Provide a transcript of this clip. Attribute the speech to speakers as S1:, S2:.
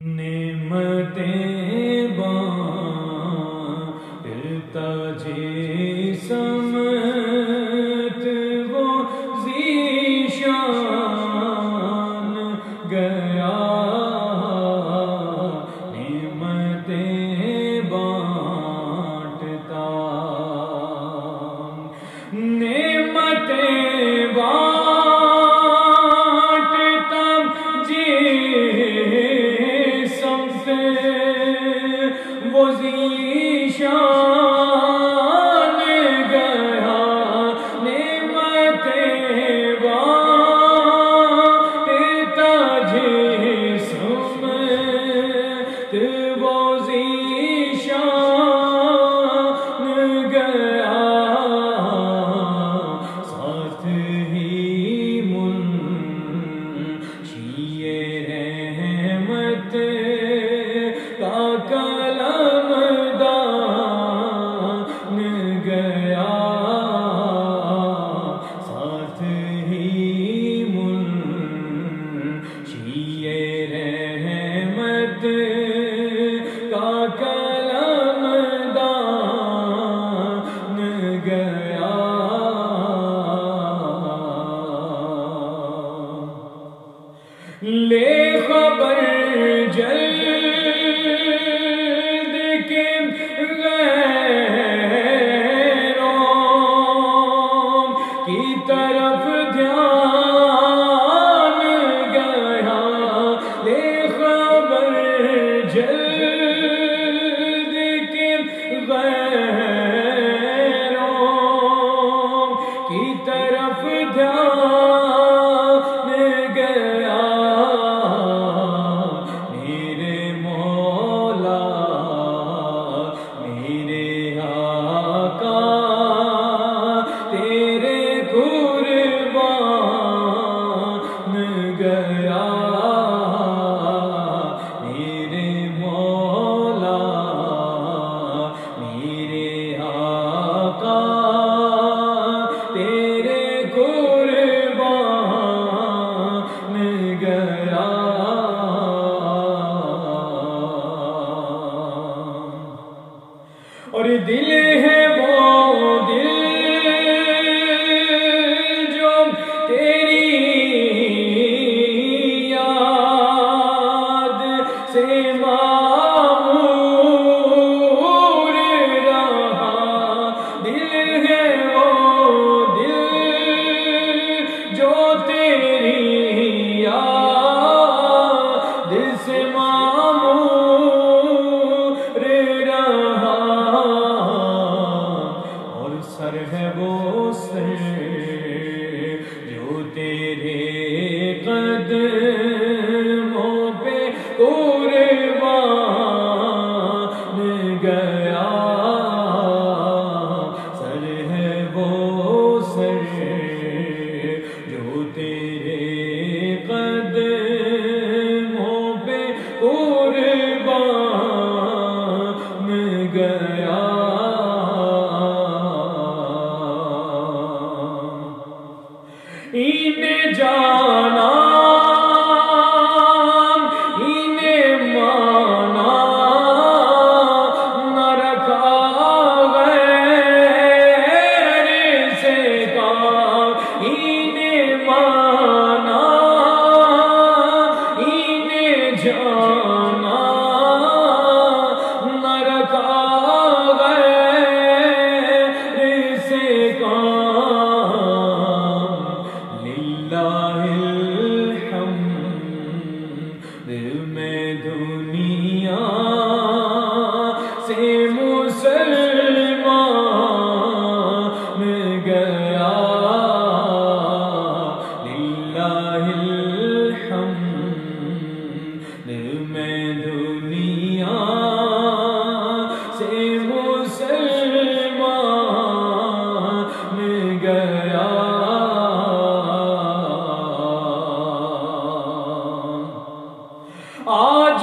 S1: نعمتیں بانٹتا سمت وہ ذیشان گیا، نعمتیں بانٹتا، نعمتیں بانٹتا وہ ذیشان گیا، نعمتیں بانٹتا سمت وہ ذیشان گیا، ساتھ ہی منشی رحمت کا کلم دان گیا، ساتھ ہی منشی رحمت کا کلم دان گیا، لے خبر جلد کے غیروں کی طرف دھیان گیا، لے خبر جلد کے غیروں کی طرف دھیان گیا، اور دل ہے وہ دل جو تیری یاد سے معمور رہا، دل ہے وہ دل جو تیری یاد سے معمور رہا، سر ہے وہ سر جو تیرے قدموں پہ قربان گیا، سر ہے وہ سر جو تیرے قدموں پہ قربان گیا، انہیں جانا انہیں مانا نہ رکھا غیر سے کام، انہیں مانا انہیں جانا نہ رکھا غیر سے کام، للہ الحمد میں دنیا سے مسلمان گیا، للہ الحمد میں دنیا سے مسلمان گیا، آج